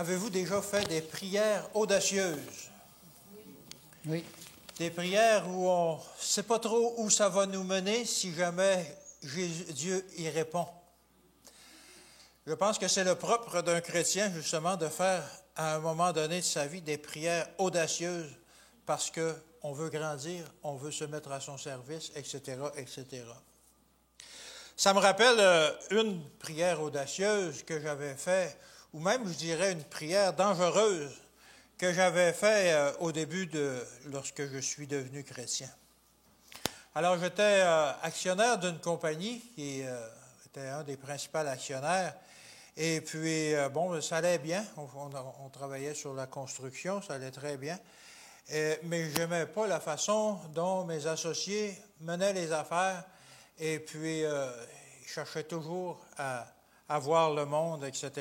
Avez-vous déjà fait des prières audacieuses? Oui. Des prières où on ne sait pas trop où ça va nous mener si jamais Dieu y répond. Je pense que c'est le propre d'un chrétien, justement, de faire à un moment donné de sa vie des prières audacieuses parce qu'on veut grandir, on veut se mettre à son service, etc., etc. Ça me rappelle une prière audacieuse que j'avais faite, ou même, je dirais, une prière dangereuse que j'avais faite au début lorsque je suis devenu chrétien. Alors, j'étais actionnaire d'une compagnie qui était un des principaux actionnaires. Et puis, ça allait bien. On travaillait sur la construction, ça allait très bien. Mais je n'aimais pas la façon dont mes associés menaient les affaires. Et puis, ils cherchaient toujours à voir le monde, etc.,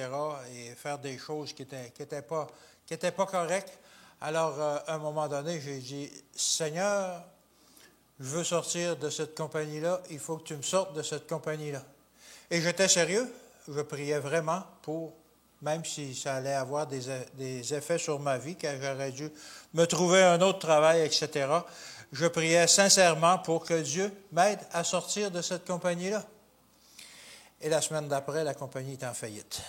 et faire des choses qui étaient pas correctes. Alors, à un moment donné, j'ai dit, « Seigneur, je veux sortir de cette compagnie-là. Il faut que tu me sortes de cette compagnie-là. » Et j'étais sérieux. Je priais vraiment pour, même si ça allait avoir des effets sur ma vie, car j'aurais dû me trouver un autre travail, etc. Je priais sincèrement pour que Dieu m'aide à sortir de cette compagnie-là. Et la semaine d'après, la compagnie est en faillite.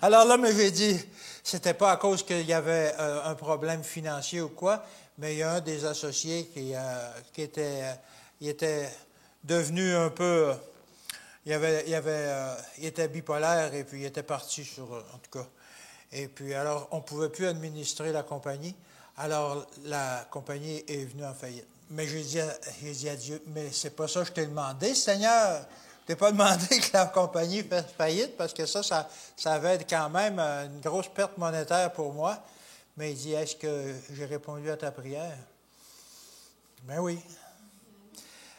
Alors là, mais j'ai dit, c'était pas à cause qu'il y avait un problème financier ou quoi, mais il y a un des associés qui était devenu un peu... Il était bipolaire et puis il était parti en tout cas. Et puis alors, on ne pouvait plus administrer la compagnie. Alors, la compagnie est venue en faillite. Mais j'ai dit à Dieu, mais c'est pas ça que je t'ai demandé, Seigneur. Je t'ai pas demandé que la compagnie fasse faillite parce que ça avait quand même une grosse perte monétaire pour moi. Mais il dit, est-ce que j'ai répondu à ta prière? Ben oui.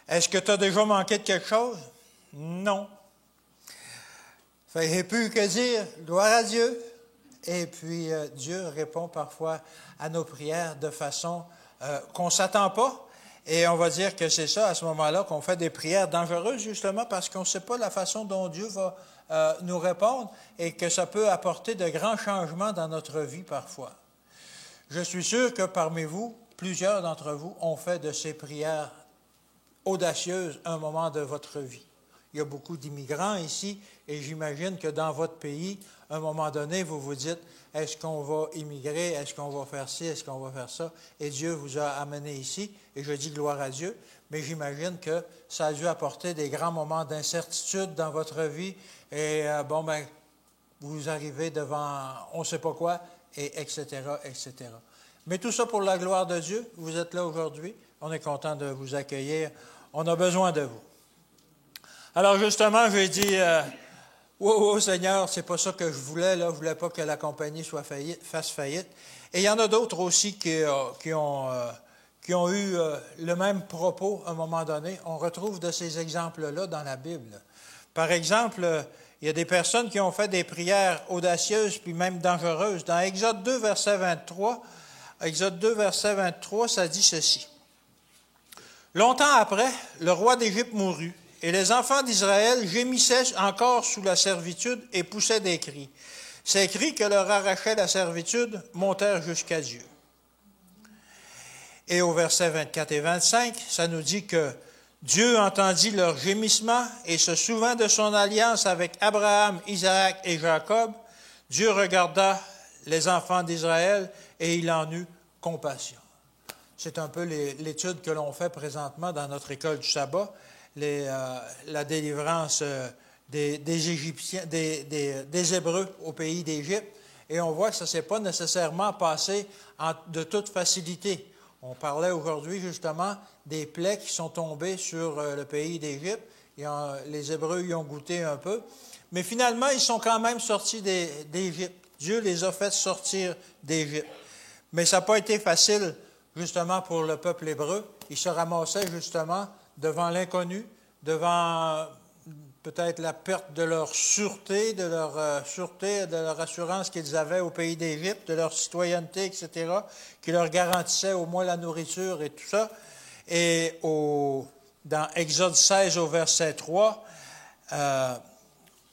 Est-ce que tu as déjà manqué de quelque chose? Non. Il n'y a plus que dire, gloire à Dieu. Et puis, Dieu répond parfois à nos prières de façon qu'on ne s'attend pas. Et on va dire que c'est ça, à ce moment-là, qu'on fait des prières dangereuses, justement, parce qu'on ne sait pas la façon dont Dieu va nous répondre et que ça peut apporter de grands changements dans notre vie parfois. Je suis sûr que parmi vous, plusieurs d'entre vous ont fait de ces prières audacieuses un moment de votre vie. Il y a beaucoup d'immigrants ici et j'imagine que dans votre pays, à un moment donné, vous vous dites, est-ce qu'on va immigrer, est-ce qu'on va faire ci, est-ce qu'on va faire ça? Et Dieu vous a amené ici, et je dis gloire à Dieu, mais j'imagine que ça a dû apporter des grands moments d'incertitude dans votre vie, et vous arrivez devant on ne sait pas quoi, et etc., etc. Mais tout ça pour la gloire de Dieu, vous êtes là aujourd'hui, on est content de vous accueillir, on a besoin de vous. Alors justement, j'ai dit, wow, Seigneur, c'est pas ça que je voulais, là, je voulais pas que la compagnie fasse faillite. Et il y en a d'autres aussi qui ont eu le même propos à un moment donné. On retrouve de ces exemples-là dans la Bible. Par exemple, il y a des personnes qui ont fait des prières audacieuses puis même dangereuses. Dans Exode 2, verset 23, ça dit ceci. « Longtemps après, le roi d'Égypte mourut. Et les enfants d'Israël gémissaient encore sous la servitude et poussaient des cris. Ces cris que leur arrachait la servitude montèrent jusqu'à Dieu. » Et au verset 24 et 25, ça nous dit que Dieu entendit leurs gémissements et se souvint de son alliance avec Abraham, Isaac et Jacob. Dieu regarda les enfants d'Israël et il en eut compassion. C'est un peu l'étude que l'on fait présentement dans notre école du sabbat. La délivrance des Égyptiens, des Hébreux au pays d'Égypte. Et on voit que ça ne s'est pas nécessairement passé de toute facilité. On parlait aujourd'hui justement des plaies qui sont tombées sur le pays d'Égypte. Les Hébreux y ont goûté un peu. Mais finalement, ils sont quand même sortis d'Égypte. Dieu les a fait sortir d'Égypte. Mais ça n'a pas été facile justement pour le peuple hébreu. Ils se ramassaient justement devant l'inconnu, devant peut-être la perte de leur sûreté, de leur assurance qu'ils avaient au pays d'Égypte, de leur citoyenneté, etc., qui leur garantissait au moins la nourriture et tout ça. Et dans Exode 16 au verset 3,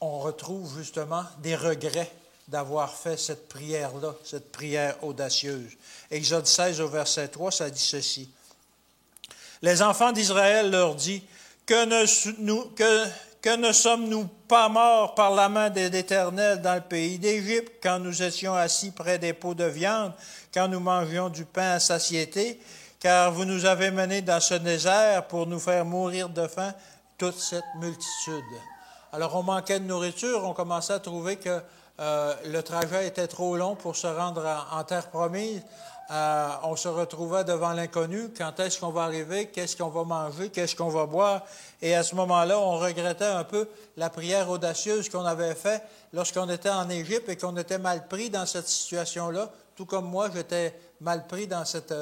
on retrouve justement des regrets d'avoir fait cette prière-là, cette prière audacieuse. Exode 16 au verset 3, ça dit ceci. Les enfants d'Israël leur dit, que ne sommes-nous pas morts par la main de l'Éternel dans le pays d'Égypte, quand nous étions assis près des pots de viande, quand nous mangions du pain à satiété, car vous nous avez menés dans ce désert pour nous faire mourir de faim, toute cette multitude. Alors on manquait de nourriture, on commençait à trouver que le trajet était trop long pour se rendre en terre promise. On se retrouvait devant l'inconnu. Quand est-ce qu'on va arriver? Qu'est-ce qu'on va manger? Qu'est-ce qu'on va boire? Et à ce moment-là, on regrettait un peu la prière audacieuse qu'on avait faite lorsqu'on était en Égypte et qu'on était mal pris dans cette situation-là. Tout comme moi, j'étais mal pris dans cette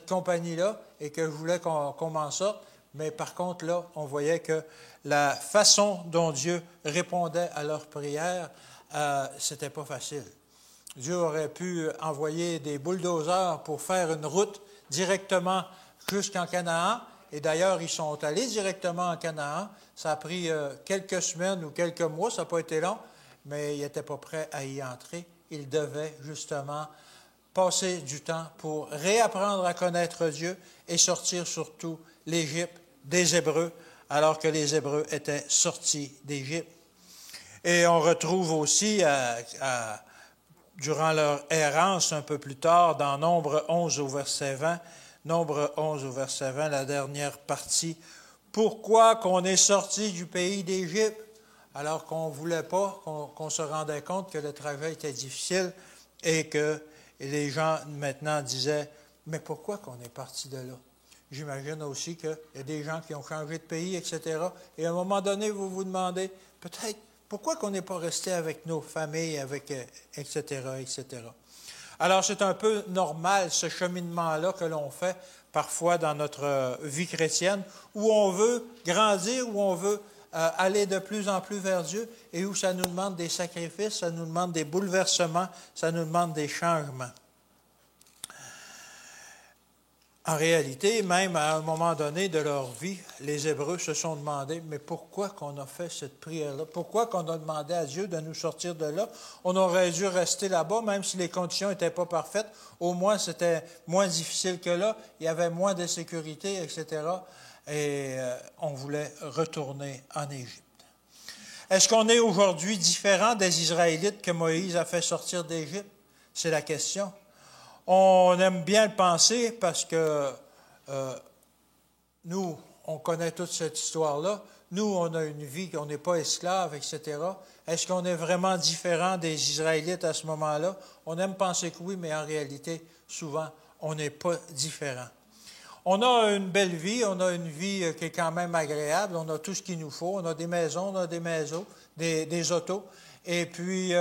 compagnie-là et que je voulais qu'on m'en sorte. Mais par contre, là, on voyait que la façon dont Dieu répondait à leurs prières, c'était pas facile. Dieu aurait pu envoyer des bulldozers pour faire une route directement jusqu'en Canaan. Et d'ailleurs, ils sont allés directement en Canaan. Ça a pris quelques semaines ou quelques mois, ça n'a pas été long, mais ils n'étaient pas prêts à y entrer. Ils devaient justement passer du temps pour réapprendre à connaître Dieu et sortir surtout l'Égypte des Hébreux, alors que les Hébreux étaient sortis d'Égypte. Et on retrouve aussi durant leur errance un peu plus tard, dans Nombre 11 au verset 20, Nombre 11 au verset 20, la dernière partie, « Pourquoi qu'on est sorti du pays d'Égypte, alors qu'on ne voulait pas, qu'on se rendait compte que le trajet était difficile et que les gens maintenant disaient, « Mais pourquoi qu'on est parti de là? » J'imagine aussi qu'il y a des gens qui ont changé de pays, etc. Et à un moment donné, vous vous demandez, peut-être, pourquoi qu'on n'est pas resté avec nos familles, etc., etc. Alors, c'est un peu normal, ce cheminement-là que l'on fait parfois dans notre vie chrétienne, où on veut grandir, où on veut aller de plus en plus vers Dieu, et où ça nous demande des sacrifices, ça nous demande des bouleversements, ça nous demande des changements. En réalité, même à un moment donné de leur vie, les Hébreux se sont demandé, mais pourquoi qu'on a fait cette prière-là? Pourquoi qu'on a demandé à Dieu de nous sortir de là? On aurait dû rester là-bas, même si les conditions n'étaient pas parfaites. Au moins, c'était moins difficile que là. Il y avait moins de sécurité, etc. Et on voulait retourner en Égypte. Est-ce qu'on est aujourd'hui différent des Israélites que Moïse a fait sortir d'Égypte? C'est la question. On aime bien le penser parce que nous, on connaît toute cette histoire-là. Nous, on a une vie, on n'est pas esclaves, etc. Est-ce qu'on est vraiment différent des Israélites à ce moment-là? On aime penser que oui, mais en réalité, souvent, on n'est pas différent. On a une belle vie, on a une vie qui est quand même agréable, on a tout ce qu'il nous faut, on a des maisons, des autos, et puis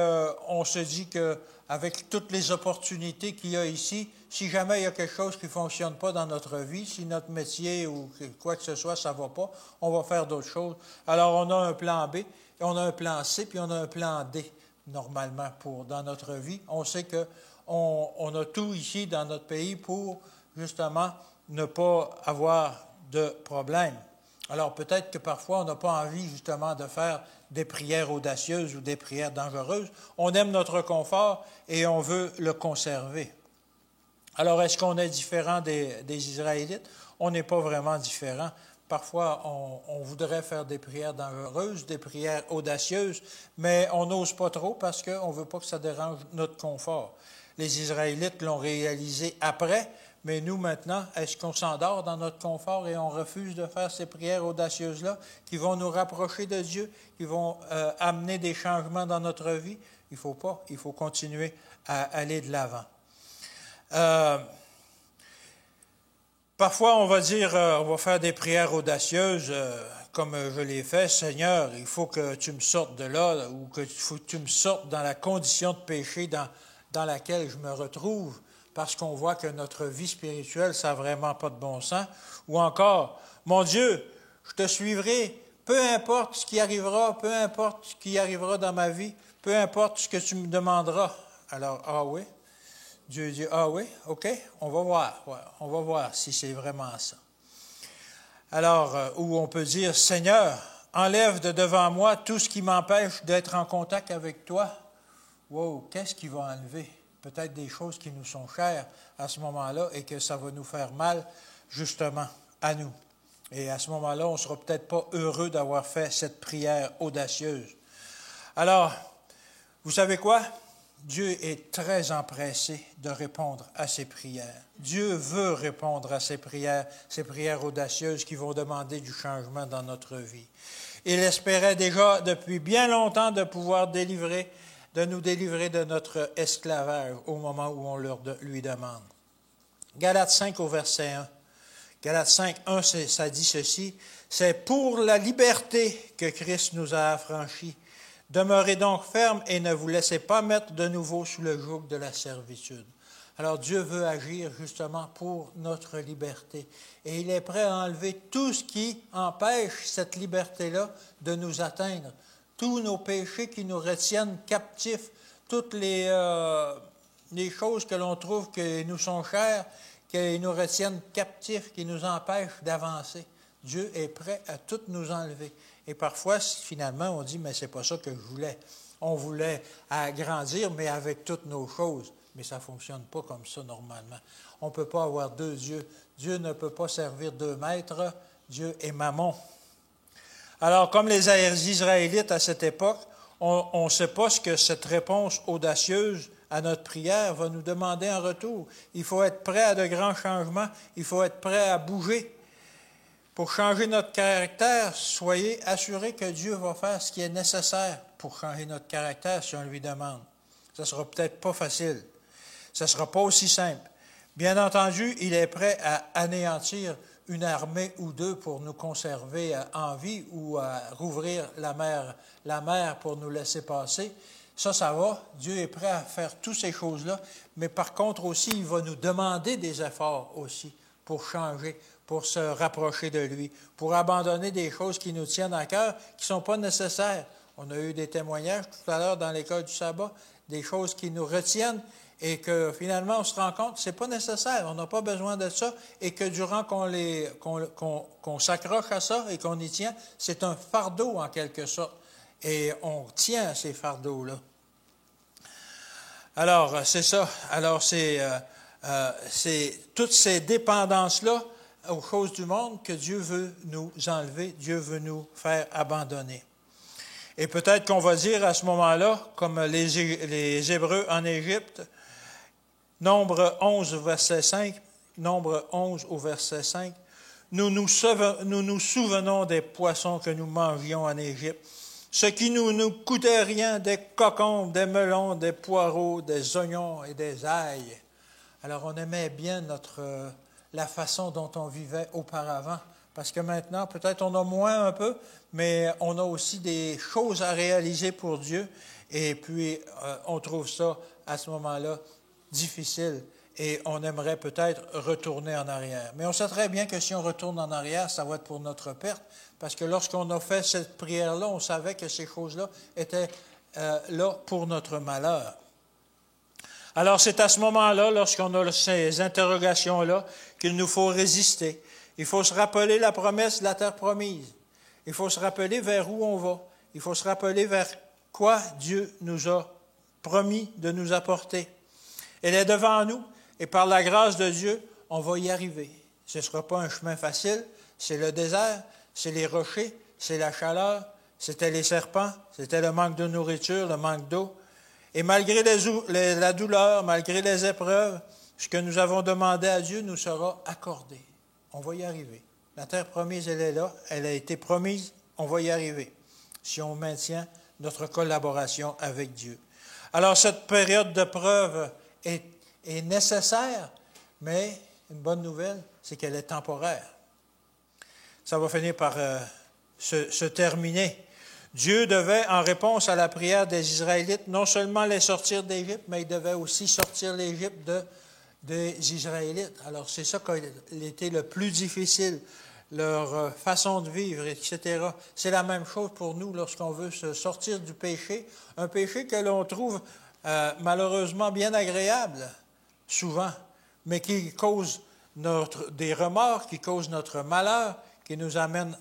on se dit qu'avec toutes les opportunités qu'il y a ici, si jamais il y a quelque chose qui ne fonctionne pas dans notre vie, si notre métier ou quoi que ce soit, ça ne va pas, on va faire d'autres choses. Alors on a un plan B, on a un plan C, puis on a un plan D, normalement, dans notre vie. On sait qu'on a tout ici dans notre pays pour, justement, ne pas avoir de problème. Alors peut-être que parfois on n'a pas envie justement de faire des prières audacieuses ou des prières dangereuses. On aime notre confort et on veut le conserver. Alors est-ce qu'on est différent des Israélites? On n'est pas vraiment différent. Parfois on voudrait faire des prières dangereuses, des prières audacieuses, mais on n'ose pas trop parce qu'on ne veut pas que ça dérange notre confort. Les Israélites l'ont réalisé après. Mais nous, maintenant, est-ce qu'on s'endort dans notre confort et on refuse de faire ces prières audacieuses-là qui vont nous rapprocher de Dieu, qui vont amener des changements dans notre vie? Il ne faut pas. Il faut continuer à aller de l'avant. Parfois, on va dire, on va faire des prières audacieuses, comme je l'ai fait. Seigneur, il faut que tu me sortes de là, ou que tu me sortes dans la condition de péché dans laquelle je me retrouve, parce qu'on voit que notre vie spirituelle, ça n'a vraiment pas de bon sens. Ou encore, mon Dieu, je te suivrai, peu importe ce qui arrivera, peu importe ce qui arrivera dans ma vie, peu importe ce que tu me demanderas. Alors, ah oui? Dieu dit, ah oui, OK, on va voir si c'est vraiment ça. Alors, où on peut dire, Seigneur, enlève de devant moi tout ce qui m'empêche d'être en contact avec toi. wow, qu'est-ce qui va enlever? Peut-être des choses qui nous sont chères à ce moment-là et que ça va nous faire mal, justement, à nous. Et à ce moment-là, on ne sera peut-être pas heureux d'avoir fait cette prière audacieuse. Alors, vous savez quoi? Dieu est très empressé de répondre à ces prières. Dieu veut répondre à ces prières audacieuses qui vont demander du changement dans notre vie. Il espérait déjà depuis bien longtemps de pouvoir de nous délivrer de notre esclavage au moment où on lui demande. Galates 5 au verset 1. Galates 5, 1, ça dit ceci, « C'est pour la liberté que Christ nous a affranchis. Demeurez donc fermes et ne vous laissez pas mettre de nouveau sous le joug de la servitude. » Alors Dieu veut agir justement pour notre liberté. Et il est prêt à enlever tout ce qui empêche cette liberté-là de nous atteindre. Tous nos péchés qui nous retiennent captifs, toutes les choses que l'on trouve qui nous sont chères, qui nous retiennent captifs, qui nous empêchent d'avancer. Dieu est prêt à tout nous enlever. Et parfois, finalement, on dit, mais c'est pas ça que je voulais. On voulait agrandir, mais avec toutes nos choses. Mais ça ne fonctionne pas comme ça normalement. On ne peut pas avoir deux dieux. Dieu ne peut pas servir deux maîtres. Dieu est Mammon. Alors, comme les Israélites à cette époque, on ne sait pas ce que cette réponse audacieuse à notre prière va nous demander en retour. Il faut être prêt à de grands changements. Il faut être prêt à bouger. Pour changer notre caractère, soyez assurés que Dieu va faire ce qui est nécessaire pour changer notre caractère si on lui demande. Ça ne sera peut-être pas facile. Ça ne sera pas aussi simple. Bien entendu, il est prêt à anéantir une armée ou deux pour nous conserver en vie ou à rouvrir la mer pour nous laisser passer. Ça va. Dieu est prêt à faire toutes ces choses-là. Mais par contre aussi, il va nous demander des efforts aussi pour changer, pour se rapprocher de lui, pour abandonner des choses qui nous tiennent à cœur, qui ne sont pas nécessaires. On a eu des témoignages tout à l'heure dans l'école du sabbat, des choses qui nous retiennent et que finalement on se rend compte que ce n'est pas nécessaire, on n'a pas besoin de ça et que durant qu'on s'accroche à ça et qu'on y tient, c'est un fardeau en quelque sorte. Et on tient à ces fardeaux-là. Alors, c'est ça. Alors, c'est toutes ces dépendances-là aux choses du monde que Dieu veut nous enlever, Dieu veut nous faire abandonner. Et peut-être qu'on va dire à ce moment-là, comme les Hébreux en Égypte, Nombre 11 au verset 5, Nombre 11 au verset 5, nous nous souvenons des poissons que nous mangions en Égypte, ce qui nous coûtait rien, des cocombes, des melons, des poireaux, des oignons et des ails. Alors on aimait bien la façon dont on vivait auparavant, parce que maintenant, peut-être on a moins un peu, mais on a aussi des choses à réaliser pour Dieu, et puis on trouve ça à ce moment-là difficile, et on aimerait peut-être retourner en arrière. Mais on sait très bien que si on retourne en arrière, ça va être pour notre perte, parce que lorsqu'on a fait cette prière-là, on savait que ces choses-là étaient là pour notre malheur. Alors c'est à ce moment-là, lorsqu'on a ces interrogations-là, qu'il nous faut résister. Il faut se rappeler la promesse de la terre promise. Il faut se rappeler vers où on va. Il faut se rappeler vers quoi Dieu nous a promis de nous apporter. Elle est devant nous et par la grâce de Dieu, on va y arriver. Ce ne sera pas un chemin facile, c'est le désert, c'est les rochers, c'est la chaleur, c'était les serpents, c'était le manque de nourriture, le manque d'eau. Et malgré la douleur, malgré les épreuves, ce que nous avons demandé à Dieu nous sera accordé. On va y arriver. La terre promise, elle est là, elle a été promise, on va y arriver, si on maintient notre collaboration avec Dieu. Alors cette période de preuve est nécessaire, mais une bonne nouvelle, c'est qu'elle est temporaire. Ça va finir par se terminer. Dieu devait, en réponse à la prière des Israélites, non seulement les sortir d'Égypte, mais il devait aussi sortir l'Égypte des Israélites. Alors c'est ça qui a été le plus difficile, leur façon de vivre, etc. C'est la même chose pour nous lorsqu'on veut se sortir du péché, un péché que l'on trouve malheureusement bien agréable, souvent, mais qui cause des remords, qui cause notre malheur, qui nous amène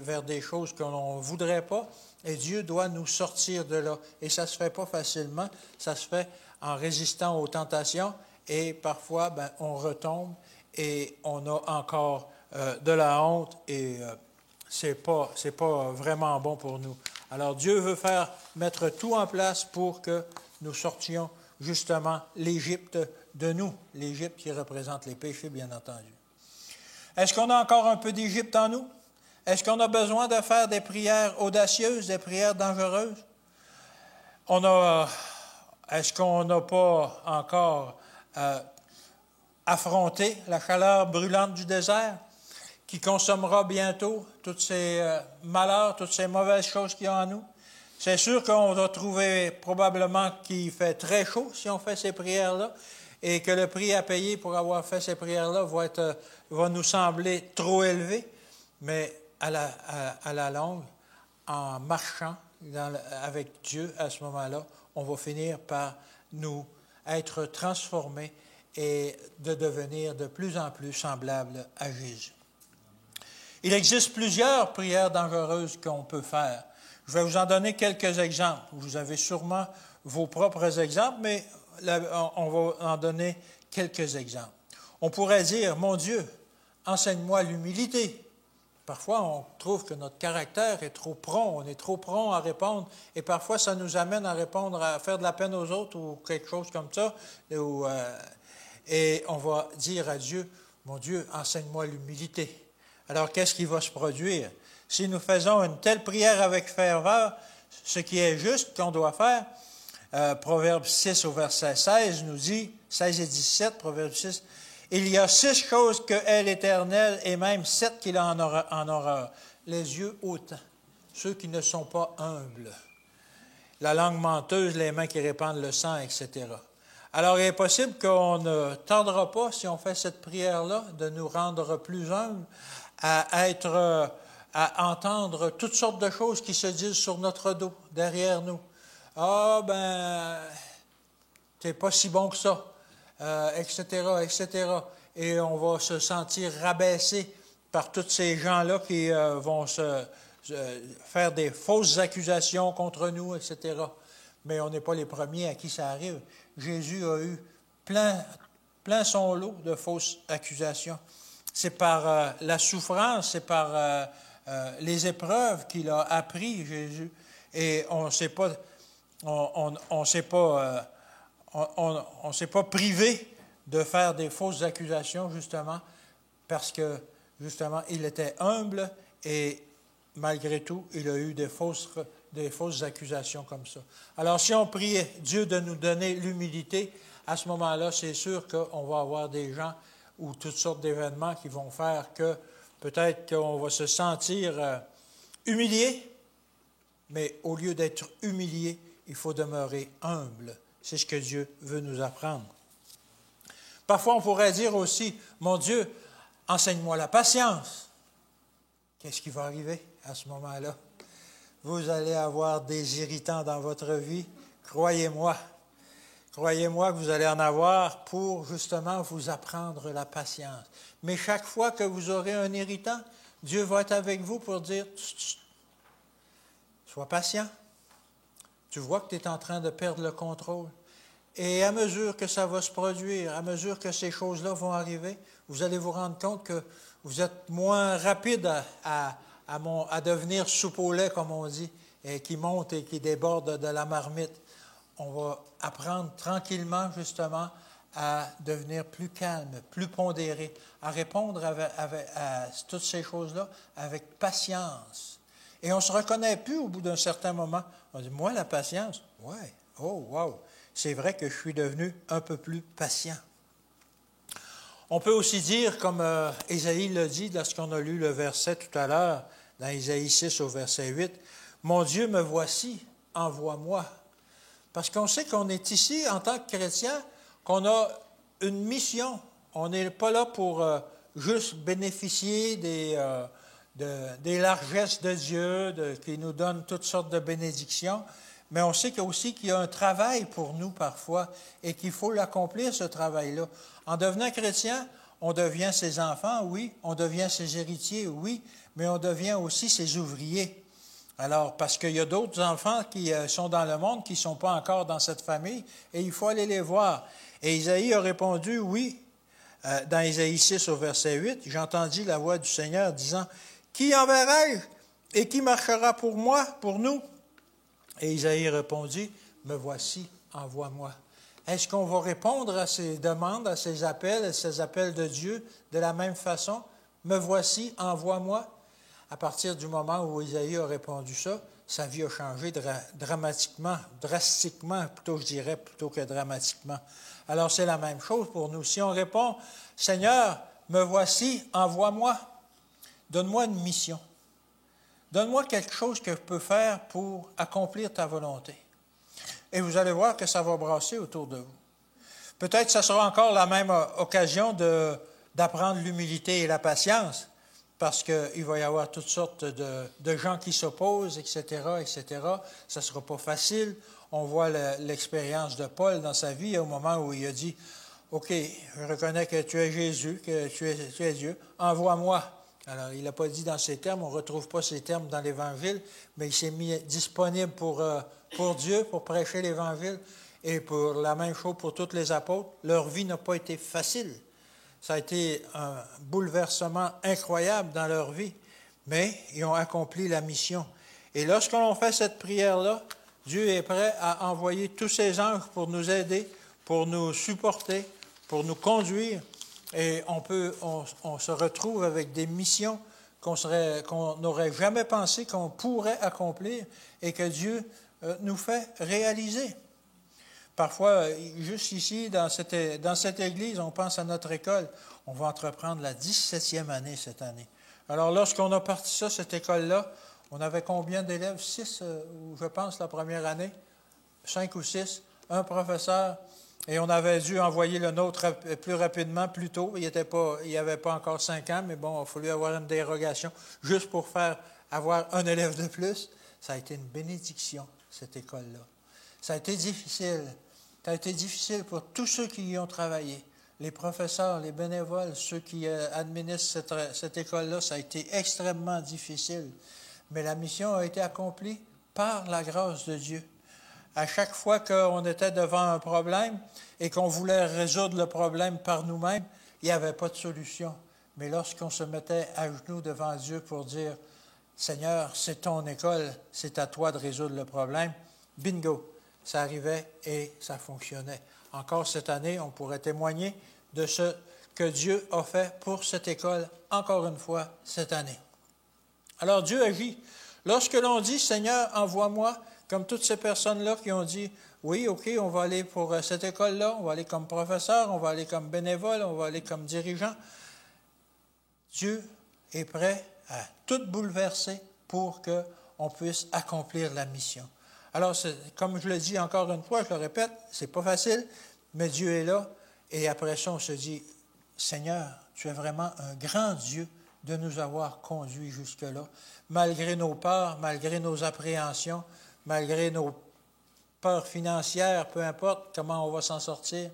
vers des choses que l'on ne voudrait pas, Et Dieu doit nous sortir de là. Et ça ne se fait pas facilement, ça se fait en résistant aux tentations. Et parfois, on retombe et on a encore de la honte et c'est pas vraiment bon pour nous. Alors Dieu veut mettre tout en place pour que nous sortions justement l'Égypte de nous. L'Égypte qui représente les péchés, bien entendu. Est-ce qu'on a encore un peu d'Égypte en nous? Est-ce qu'on a besoin de faire des prières audacieuses, des prières dangereuses? Est-ce qu'on n'a pas encore affronté la chaleur brûlante du désert qui consommera bientôt tous ces malheurs, toutes ces mauvaises choses qu'il y a en nous? C'est sûr qu'on va trouver probablement qu'il fait très chaud si on fait ces prières-là et que le prix à payer pour avoir fait ces prières-là va nous sembler trop élevé, mais à la longue, en marchant avec Dieu à ce moment-là, on va finir par nous être transformés et de devenir de plus en plus semblables à Jésus. Il existe plusieurs prières dangereuses qu'on peut faire. Je vais vous en donner quelques exemples. Vous avez sûrement vos propres exemples, mais on va en donner quelques exemples. On pourrait dire, mon Dieu, enseigne-moi l'humilité. Parfois, on trouve que notre caractère est trop prompt, on est trop prompt à répondre, et parfois, ça nous amène à répondre, à faire de la peine aux autres ou quelque chose comme ça. Et on va dire à Dieu, mon Dieu, enseigne-moi l'humilité. Alors, qu'est-ce qui va se produire? Si nous faisons une telle prière avec ferveur, ce qui est juste qu'on doit faire, Proverbe 6 au verset 16 nous dit, 16 et 17, Proverbe 6, « Il y a 6 choses que est l'Éternel, et même 7 qu'il a en horreur. Les yeux hautains, ceux qui ne sont pas humbles, la langue menteuse, les mains qui répandent le sang, etc. » Alors, il est possible qu'on ne tardera pas, si on fait cette prière-là, de nous rendre plus humbles, à entendre toutes sortes de choses qui se disent sur notre dos, derrière nous. « Ah, t'es pas si bon que ça. » etc., etc. Et on va se sentir rabaissé par tous ces gens-là qui vont faire des fausses accusations contre nous, etc. Mais on n'est pas les premiers à qui ça arrive. Jésus a eu plein son lot de fausses accusations. C'est par la souffrance, c'est par les épreuves qu'il a appris, Jésus. Et on ne s'est pas... on s'est pas privé de faire des fausses accusations, justement, parce que, justement, il était humble et, malgré tout, il a eu des fausses accusations comme ça. Alors, si on priait Dieu de nous donner l'humilité, à ce moment-là, c'est sûr qu'on va avoir des gens ou toutes sortes d'événements qui vont faire que peut-être qu'on va se sentir humilié, mais au lieu d'être humilié, il faut demeurer humble. C'est ce que Dieu veut nous apprendre. Parfois, on pourrait dire aussi, mon Dieu, enseigne-moi la patience. Qu'est-ce qui va arriver à ce moment-là? Vous allez avoir des irritants dans votre vie, croyez-moi. Croyez-moi que vous allez en avoir pour justement vous apprendre la patience. Mais chaque fois que vous aurez un irritant, Dieu va être avec vous pour dire, sois patient. Tu vois que tu es en train de perdre le contrôle. Et à mesure que ça va se produire, à mesure que ces choses-là vont arriver, vous allez vous rendre compte que vous êtes moins rapide à devenir soupe au lait, comme on dit, et qui monte et qui déborde de la marmite. On va apprendre tranquillement, justement, à devenir plus calme, plus pondéré, à répondre à toutes ces choses-là avec patience. Et on ne se reconnaît plus au bout d'un certain moment. On dit, moi, la patience? Ouais, oh, wow! C'est vrai que je suis devenu un peu plus patient. On peut aussi dire, comme Ésaïe le dit lorsqu'on a lu le verset tout à l'heure, dans Ésaïe 6 au verset 8, « Mon Dieu, me voici, envoie-moi. » Parce qu'on sait qu'on est ici, en tant que chrétien, qu'on a une mission. On n'est pas là pour juste bénéficier des largesses de Dieu, qui nous donne toutes sortes de bénédictions, mais on sait aussi qu'il y a un travail pour nous parfois et qu'il faut l'accomplir, ce travail-là. En devenant chrétien, on devient ses enfants, oui, on devient ses héritiers, oui, mais on devient aussi ses ouvriers. Alors, parce qu'il y a d'autres enfants qui sont dans le monde, qui ne sont pas encore dans cette famille, et il faut aller les voir. Et Isaïe a répondu, oui, dans Isaïe 6 au verset 8, « J'entendis la voix du Seigneur disant, « Qui enverrai-je et qui marchera pour moi, pour nous? » Et Isaïe répondit, « Me voici, envoie-moi. » Est-ce qu'on va répondre à ces demandes, à ces appels de Dieu de la même façon? « Me voici, envoie-moi. » À partir du moment où Isaïe a répondu ça, sa vie a changé drastiquement, plutôt je dirais, plutôt que dramatiquement. Alors c'est la même chose pour nous. Si on répond, « Seigneur, me voici, envoie-moi. Donne-moi une mission. Donne-moi quelque chose que je peux faire pour accomplir ta volonté. » Et vous allez voir que ça va brasser autour de vous. Peut-être que ce sera encore la même occasion d'apprendre l'humilité et la patience, parce qu'il va y avoir toutes sortes de gens qui s'opposent, etc., etc. Ça ne sera pas facile. On voit l'expérience de Paul dans sa vie au moment où il a dit, « OK, je reconnais que tu es Jésus, que tu es Dieu, envoie-moi. » Alors, il n'a pas dit dans ces termes, on ne retrouve pas ces termes dans l'Évangile, mais il s'est mis disponible pour Dieu, pour prêcher l'Évangile, et pour la même chose pour tous les apôtres. Leur vie n'a pas été facile. Ça a été un bouleversement incroyable dans leur vie, mais ils ont accompli la mission. Et lorsque l'on fait cette prière-là, Dieu est prêt à envoyer tous ses anges pour nous aider, pour nous supporter, pour nous conduire. Et on se retrouve avec des missions qu'on n'aurait jamais pensé qu'on pourrait accomplir et que Dieu nous fait réaliser. Parfois, juste ici, dans cette église, on pense à notre école. On va entreprendre la 17e année cette année. Alors, lorsqu'on a parti ça, cette école-là, on avait combien d'élèves? 6, je pense, la première année. 5 ou 6. Un professeur. Et on avait dû envoyer le nôtre plus rapidement, plus tôt. Il n'y avait pas encore 5 ans, mais bon, il a fallu avoir une dérogation juste pour avoir un élève de plus. Ça a été une bénédiction, cette école-là. Ça a été difficile. Ça a été difficile pour tous ceux qui y ont travaillé. Les professeurs, les bénévoles, ceux qui administrent cette école-là, ça a été extrêmement difficile. Mais la mission a été accomplie par la grâce de Dieu. À chaque fois qu'on était devant un problème et qu'on voulait résoudre le problème par nous-mêmes, il n'y avait pas de solution. Mais lorsqu'on se mettait à genoux devant Dieu pour dire « Seigneur, c'est ton école, c'est à toi de résoudre le problème », bingo, ça arrivait et ça fonctionnait. Encore cette année, on pourrait témoigner de ce que Dieu a fait pour cette école, encore une fois, cette année. Alors Dieu agit. Lorsque l'on dit « Seigneur, envoie-moi », comme toutes ces personnes-là qui ont dit « Oui, OK, on va aller pour cette école-là, on va aller comme professeur, on va aller comme bénévole, on va aller comme dirigeant. » Dieu est prêt à tout bouleverser pour qu'on puisse accomplir la mission. Alors, comme je le dis encore une fois, je le répète, c'est pas facile, mais Dieu est là. Et après ça, on se dit « Seigneur, tu es vraiment un grand Dieu de nous avoir conduits jusque-là, malgré nos peurs, malgré nos appréhensions, malgré nos peurs financières, peu importe comment on va s'en sortir,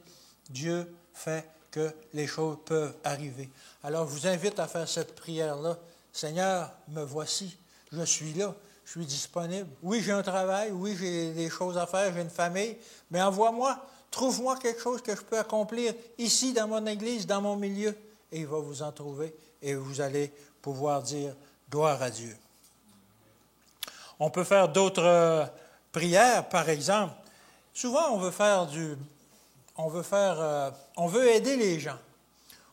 Dieu fait que les choses peuvent arriver. » Alors, je vous invite à faire cette prière-là. « Seigneur, me voici, je suis là, je suis disponible. Oui, j'ai un travail, oui, j'ai des choses à faire, j'ai une famille, mais envoie-moi, trouve-moi quelque chose que je peux accomplir ici, dans mon église, dans mon milieu. » Et il va vous en trouver et vous allez pouvoir dire « Gloire à Dieu ». On peut faire d'autres prières, par exemple. Souvent, on veut aider les gens.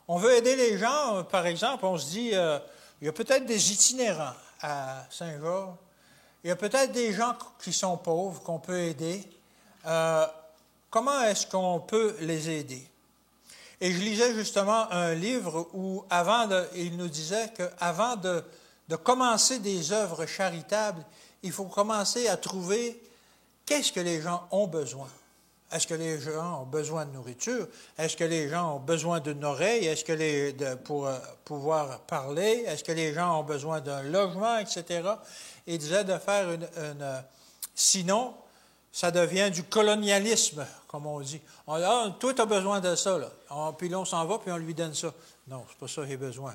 On veut aider les gens, par exemple, on se dit, il y a peut-être des itinérants à Saint-Georges. Il y a peut-être des gens qui sont pauvres, qu'on peut aider. Comment est-ce qu'on peut les aider? Et je lisais justement un livre où, il nous disait qu'avant de commencer des œuvres charitables, il faut commencer à trouver qu'est-ce que les gens ont besoin. Est-ce que les gens ont besoin de nourriture? Est-ce que les gens ont besoin d'une oreille? Est-ce que pour pouvoir parler? Est-ce que les gens ont besoin d'un logement, etc.? Il disait de faire sinon, ça devient du colonialisme, comme on dit. Toi, tu as besoin de ça, là. Puis là, on s'en va, puis on lui donne ça. Non, c'est pas ça qu'il a besoin.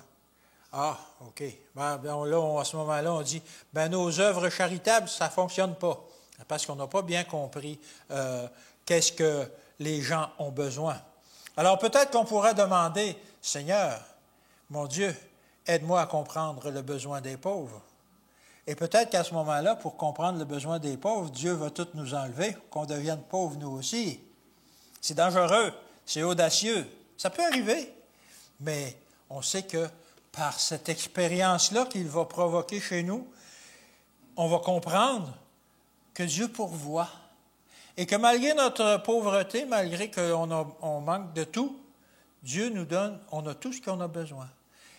Ah, OK. Ben, là, à ce moment-là, on dit, ben nos œuvres charitables, ça ne fonctionne pas. Parce qu'on n'a pas bien compris qu'est-ce que les gens ont besoin. Alors peut-être qu'on pourrait demander, Seigneur, mon Dieu, aide-moi à comprendre le besoin des pauvres. Et peut-être qu'à ce moment-là, pour comprendre le besoin des pauvres, Dieu va tout nous enlever, qu'on devienne pauvres nous aussi. C'est dangereux, c'est audacieux. Ça peut arriver, mais on sait que par cette expérience-là qu'il va provoquer chez nous, on va comprendre que Dieu pourvoit et que malgré notre pauvreté, malgré qu'on manque de tout, Dieu nous donne, on a tout ce qu'on a besoin.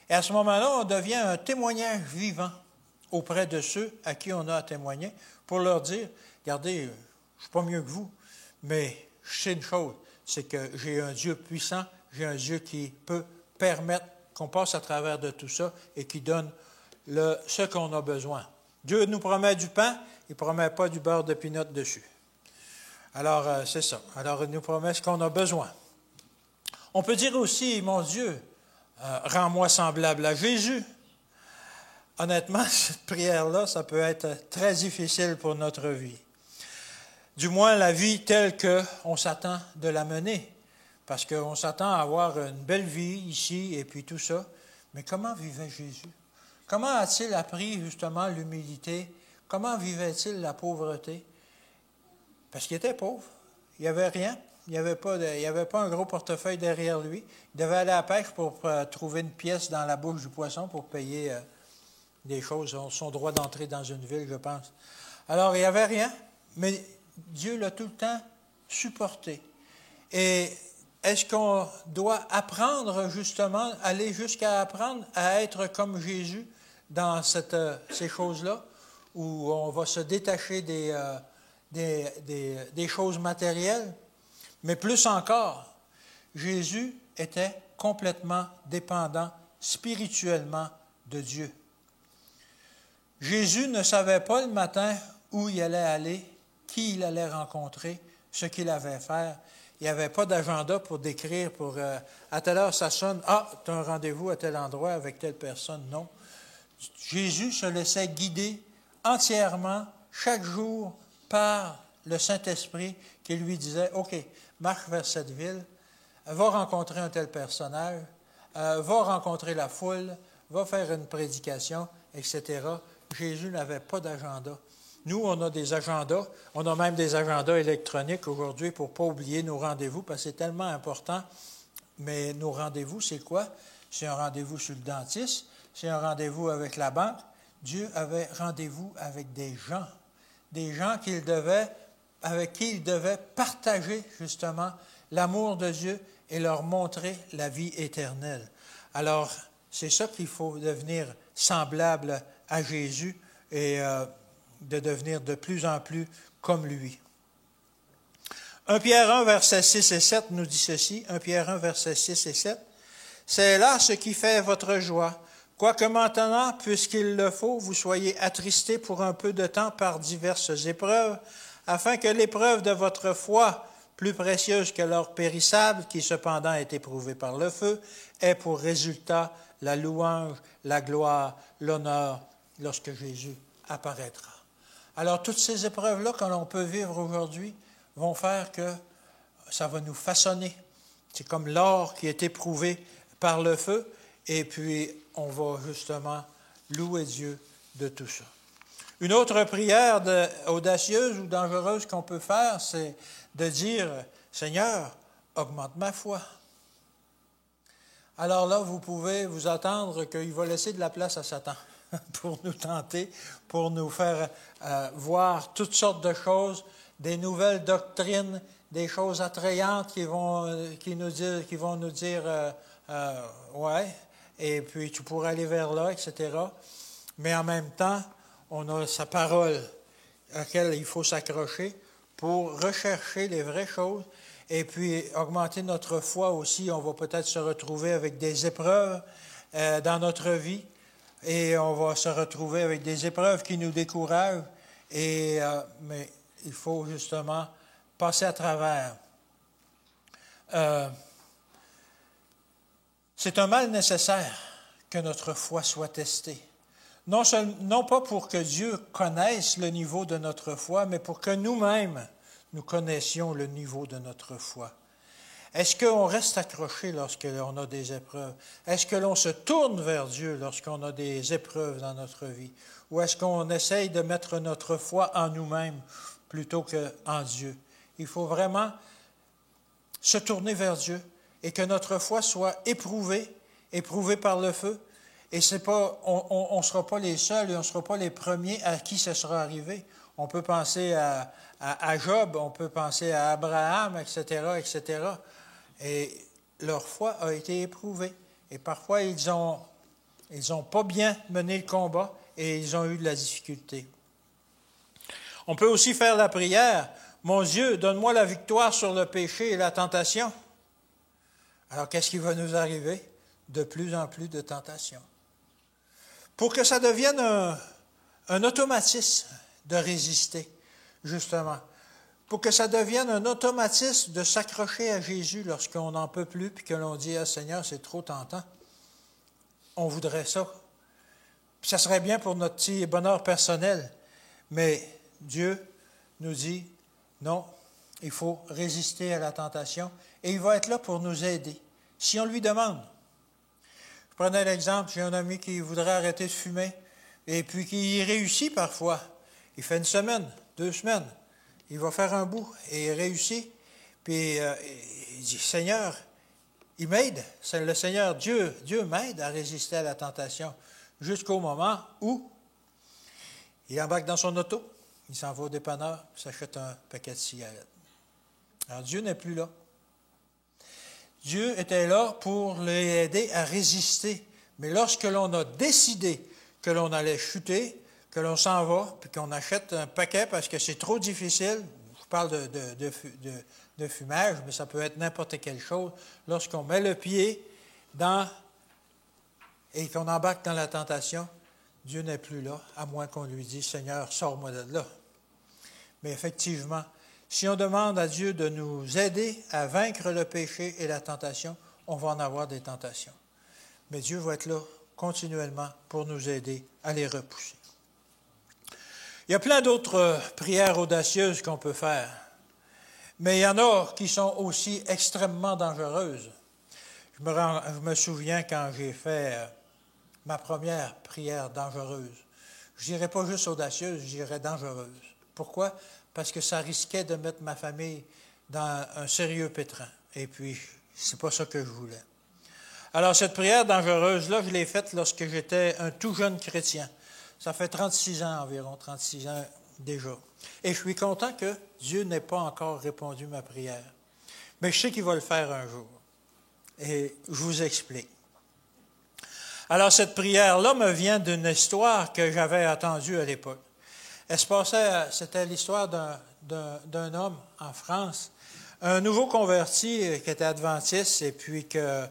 Et à ce moment-là, on devient un témoignage vivant auprès de ceux à qui on a à témoigner pour leur dire, regardez, je ne suis pas mieux que vous, mais je sais une chose, c'est que j'ai un Dieu puissant, j'ai un Dieu qui peut permettre qu'on passe à travers de tout ça et qui donne ce qu'on a besoin. Dieu nous promet du pain, il ne promet pas du beurre de pinot dessus. Alors, c'est ça. Alors, il nous promet ce qu'on a besoin. On peut dire aussi, mon Dieu, rends-moi semblable à Jésus. Honnêtement, cette prière-là, ça peut être très difficile pour notre vie. Du moins, la vie telle qu'on s'attend de la mener. Parce qu'on s'attend à avoir une belle vie ici et puis tout ça. Mais comment vivait Jésus? Comment a-t-il appris justement l'humilité? Comment vivait-il la pauvreté? Parce qu'il était pauvre. Il n'y avait rien. Il n'y avait pas un gros portefeuille derrière lui. Il devait aller à la pêche pour trouver une pièce dans la bouche du poisson pour payer des choses, son droit d'entrer dans une ville, je pense. Alors, il n'y avait rien, mais Dieu l'a tout le temps supporté. Et est-ce qu'on doit apprendre justement, aller jusqu'à apprendre à être comme Jésus dans ces choses-là, où on va se détacher des choses matérielles? Mais plus encore, Jésus était complètement dépendant spirituellement de Dieu. Jésus ne savait pas le matin où il allait aller, qui il allait rencontrer, ce qu'il avait faire. Il n'y avait pas d'agenda pour décrire, à telle heure ça sonne, tu as un rendez-vous à tel endroit avec telle personne. Non. Jésus se laissait guider entièrement, chaque jour, par le Saint-Esprit qui lui disait, OK, marche vers cette ville, va rencontrer un tel personnage, va rencontrer la foule, va faire une prédication, etc. Jésus n'avait pas d'agenda. Nous, on a des agendas. On a même des agendas électroniques aujourd'hui pour ne pas oublier nos rendez-vous parce que c'est tellement important. Mais nos rendez-vous, c'est quoi? C'est un rendez-vous sur le dentiste, c'est un rendez-vous avec la banque. Dieu avait rendez-vous avec des gens avec qui il devait partager justement l'amour de Dieu et leur montrer la vie éternelle. Alors, c'est ça qu'il faut devenir semblable à Jésus et de devenir de plus en plus comme lui. 1 Pierre 1, versets 6 et 7 nous dit ceci. 1 Pierre 1, versets 6 et 7. C'est là ce qui fait votre joie. Quoique maintenant, puisqu'il le faut, vous soyez attristés pour un peu de temps par diverses épreuves, afin que l'épreuve de votre foi, plus précieuse que l'or périssable, qui cependant est éprouvée par le feu, ait pour résultat la louange, la gloire, l'honneur, lorsque Jésus apparaîtra. Alors, toutes ces épreuves-là que l'on peut vivre aujourd'hui vont faire que ça va nous façonner. C'est comme l'or qui est éprouvé par le feu, et puis on va justement louer Dieu de tout ça. Une autre prière audacieuse ou dangereuse qu'on peut faire, c'est de dire « Seigneur, augmente ma foi ». Alors là, vous pouvez vous attendre qu'il va laisser de la place à Satan pour nous tenter, pour nous faire voir toutes sortes de choses, des nouvelles doctrines, des choses attrayantes qui vont nous dire ouais, et puis tu pourrais aller vers là, etc. Mais en même temps, on a sa parole à laquelle il faut s'accrocher pour rechercher les vraies choses et puis augmenter notre foi aussi. On va peut-être se retrouver avec des épreuves dans notre vie et on va se retrouver avec des épreuves qui nous découragent. Mais il faut justement passer à travers. C'est un mal nécessaire que notre foi soit testée. Non pas pour que Dieu connaisse le niveau de notre foi, mais pour que nous-mêmes, nous connaissions le niveau de notre foi. Est-ce qu'on reste accroché lorsqu'on a des épreuves? Est-ce que l'on se tourne vers Dieu lorsqu'on a des épreuves dans notre vie? Ou est-ce qu'on essaye de mettre notre foi en nous-mêmes plutôt qu'en Dieu? Il faut vraiment se tourner vers Dieu et que notre foi soit éprouvée par le feu. Et c'est pas, on ne sera pas les seuls et on ne sera pas les premiers à qui ce sera arrivé. On peut penser à Job, on peut penser à Abraham, etc., etc. Et leur foi a été éprouvée. Et parfois, ils ont pas bien mené le combat et ils ont eu de la difficulté. On peut aussi faire la prière. Mon Dieu, donne-moi la victoire sur le péché et la tentation. Alors, qu'est-ce qui va nous arriver? De plus en plus de tentations. Pour que ça devienne un automatisme de résister, justement. Pour que ça devienne un automatisme de s'accrocher à Jésus lorsqu'on n'en peut plus, puis que l'on dit « Ah Seigneur, c'est trop tentant. » On voudrait ça. Puis ça serait bien pour notre petit bonheur personnel. Mais Dieu nous dit « Non, il faut résister à la tentation. » Et il va être là pour nous aider, si on lui demande. Je prenais l'exemple, j'ai un ami qui voudrait arrêter de fumer, et puis qui y réussit parfois. Il fait 1 semaine, 2 semaines, il va faire un bout, et il réussit. Puis il dit, Seigneur, il m'aide. Le Seigneur, Dieu m'aide à résister à la tentation, jusqu'au moment où il embarque dans son auto, il s'en va au dépanneur, s'achète un paquet de cigarettes. Alors Dieu n'est plus là. Dieu était là pour l'aider à résister. Mais lorsque l'on a décidé que l'on allait chuter, que l'on s'en va, puis qu'on achète un paquet parce que c'est trop difficile, je parle de fumage, mais ça peut être n'importe quelle chose, lorsqu'on met le pied et qu'on embarque dans la tentation, Dieu n'est plus là, à moins qu'on lui dise, Seigneur, sors-moi de là. Mais effectivement, si on demande à Dieu de nous aider à vaincre le péché et la tentation, on va en avoir des tentations. Mais Dieu va être là continuellement pour nous aider à les repousser. Il y a plein d'autres prières audacieuses qu'on peut faire, mais il y en a qui sont aussi extrêmement dangereuses. Je me souviens quand j'ai fait ma première prière dangereuse. Je dirais pas juste audacieuse, je dirais dangereuse. Pourquoi? Parce que ça risquait de mettre ma famille dans un sérieux pétrin. Et puis, c'est pas ça que je voulais. Alors, cette prière dangereuse-là, je l'ai faite lorsque j'étais un tout jeune chrétien. Ça fait 36 ans environ, 36 ans déjà. Et je suis content que Dieu n'ait pas encore répondu à ma prière. Mais je sais qu'il va le faire un jour. Et je vous explique. Alors, cette prière-là me vient d'une histoire que j'avais entendue à l'époque. Elle se passait, c'était l'histoire d'un homme en France, un nouveau converti qui était adventiste, et puis que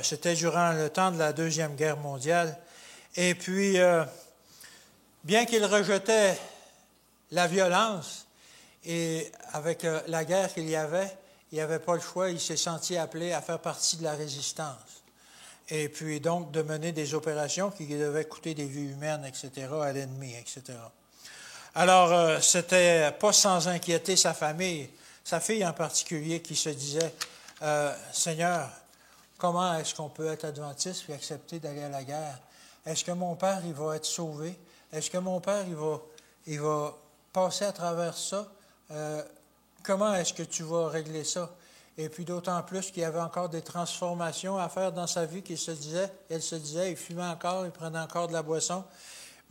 c'était durant le temps de la Deuxième Guerre mondiale. Et puis, bien qu'il rejetait la violence, et avec la guerre qu'il y avait, il n'avait pas le choix, il s'est senti appelé à faire partie de la résistance. Et puis donc de mener des opérations qui devaient coûter des vies humaines, etc., à l'ennemi, etc. Alors, c'était pas sans inquiéter sa famille, sa fille en particulier, qui se disait Seigneur, comment est-ce qu'on peut être adventiste et accepter d'aller à la guerre? Est-ce que mon père, il va être sauvé? Est-ce que mon père, il va passer à travers ça? Comment est-ce que tu vas régler ça? Et puis d'autant plus qu'il y avait encore des transformations à faire dans sa vie elle se disait, il fumait encore, il prenait encore de la boisson.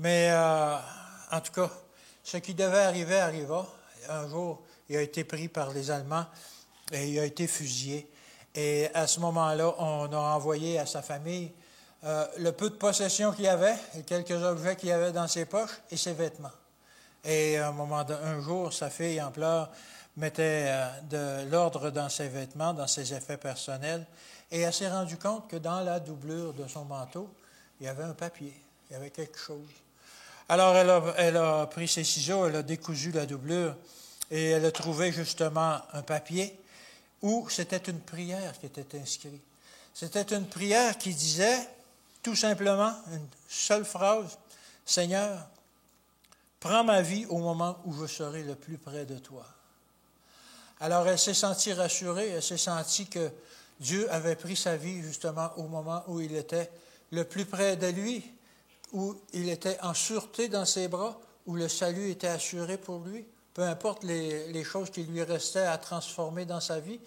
Mais en tout cas, ce qui devait arriver arriva. Un jour, il a été pris par les Allemands et il a été fusillé. Et à ce moment-là, on a envoyé à sa famille le peu de possessions qu'il y avait et quelques objets qu'il y avait dans ses poches et ses vêtements. Et un jour, sa fille en pleurs mettait de l'ordre dans ses vêtements, dans ses effets personnels, et elle s'est rendue compte que dans la doublure de son manteau, il y avait un papier, il y avait quelque chose. Alors, elle a pris ses ciseaux, elle a décousu la doublure, et elle a trouvé justement un papier où c'était une prière qui était inscrite. C'était une prière qui disait tout simplement, une seule phrase, « Seigneur, prends ma vie au moment où je serai le plus près de toi. » Alors elle s'est sentie rassurée, elle s'est sentie que Dieu avait pris sa vie justement au moment où il était le plus près de lui, où il était en sûreté dans ses bras, où le salut était assuré pour lui. Peu importe les choses qui lui restaient à transformer dans sa vie,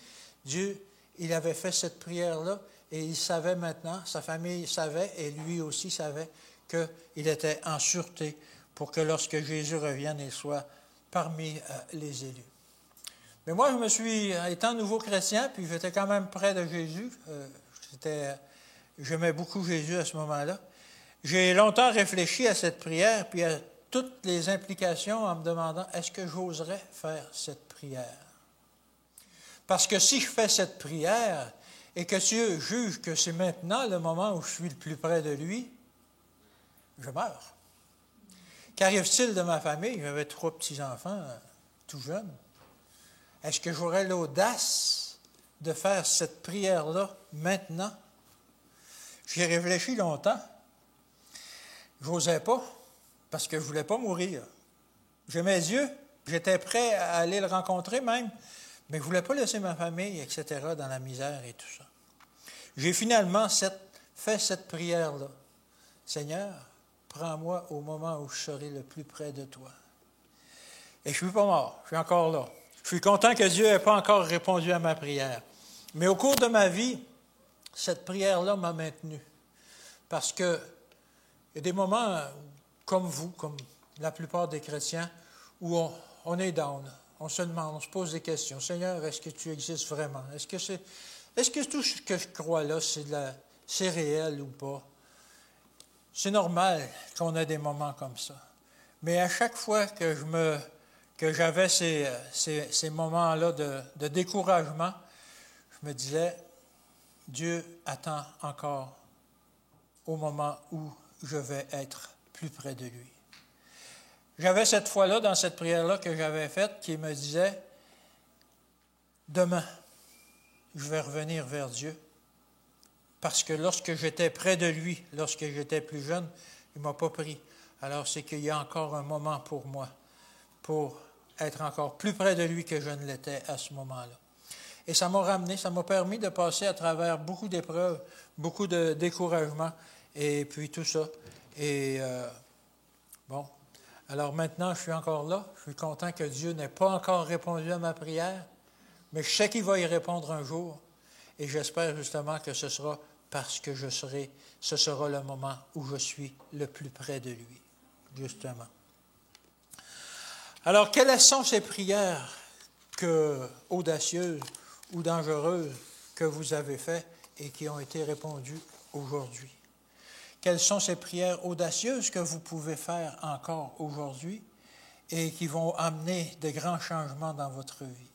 Dieu, il avait fait cette prière-là et il savait maintenant, sa famille savait et lui aussi savait qu'il était en sûreté pour que lorsque Jésus revienne, il soit parmi les élus. Mais moi, étant nouveau chrétien, puis j'étais quand même près de Jésus, j'aimais beaucoup Jésus à ce moment-là. J'ai longtemps réfléchi à cette prière, puis à toutes les implications en me demandant, est-ce que j'oserais faire cette prière? Parce que si je fais cette prière et que Dieu juge que c'est maintenant le moment où je suis le plus près de lui, je meurs. Qu'arrive-t-il de ma famille? J'avais 3 petits-enfants, tout jeunes. Est-ce que j'aurais l'audace de faire cette prière-là maintenant? J'y ai réfléchi longtemps. Je n'osais pas, parce que je ne voulais pas mourir. J'aimais Dieu, j'étais prêt à aller le rencontrer même, mais je ne voulais pas laisser ma famille, etc., dans la misère et tout ça. J'ai finalement fait cette prière-là. Seigneur, prends-moi au moment où je serai le plus près de toi. Et je ne suis pas mort, je suis encore là. Je suis content que Dieu n'ait pas encore répondu à ma prière. Mais au cours de ma vie, cette prière-là m'a maintenu. Parce que il y a des moments, comme vous, comme la plupart des chrétiens, où on est down. On se demande, on se pose des questions. Seigneur, est-ce que tu existes vraiment? Est-ce que tout ce que je crois là, c'est réel ou pas? C'est normal qu'on ait des moments comme ça. Mais à chaque fois que j'avais ces moments-là de découragement, je me disais, Dieu attend encore au moment où je vais être plus près de lui. J'avais cette foi-là, dans cette prière-là que j'avais faite, qui me disait, demain, je vais revenir vers Dieu, parce que lorsque j'étais près de lui, lorsque j'étais plus jeune, il ne m'a pas pris. Alors c'est qu'il y a encore un moment pour moi, pour être encore plus près de lui que je ne l'étais à ce moment-là. Et ça m'a ramené, ça m'a permis de passer à travers beaucoup d'épreuves, beaucoup de découragement, et puis tout ça. Et bon, alors maintenant, je suis encore là. Je suis content que Dieu n'ait pas encore répondu à ma prière, mais je sais qu'il va y répondre un jour. Et j'espère justement que ce sera parce que ce sera le moment où je suis le plus près de lui, justement. Alors, quelles sont ces prières audacieuses ou dangereuses que vous avez faites et qui ont été répondues aujourd'hui? Quelles sont ces prières audacieuses que vous pouvez faire encore aujourd'hui et qui vont amener de grands changements dans votre vie?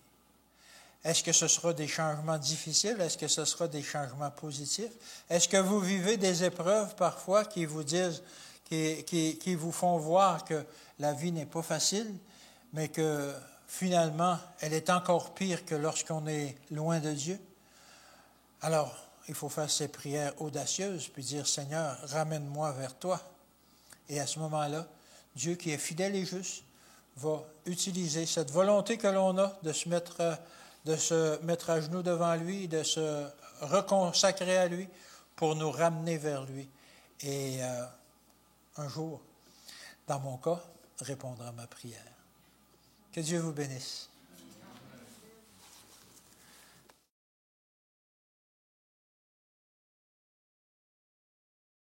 Est-ce que ce sera des changements difficiles? Est-ce que ce sera des changements positifs? Est-ce que vous vivez des épreuves parfois qui vous disent, qui vous font voir que la vie n'est pas facile, mais que finalement, elle est encore pire que lorsqu'on est loin de Dieu? Alors, il faut faire ces prières audacieuses, puis dire, Seigneur, ramène-moi vers toi. Et à ce moment-là, Dieu qui est fidèle et juste va utiliser cette volonté que l'on a de se mettre à genoux devant lui, de se reconsacrer à lui pour nous ramener vers lui. Et un jour, dans mon cas, répondre à ma prière. Que Dieu vous bénisse.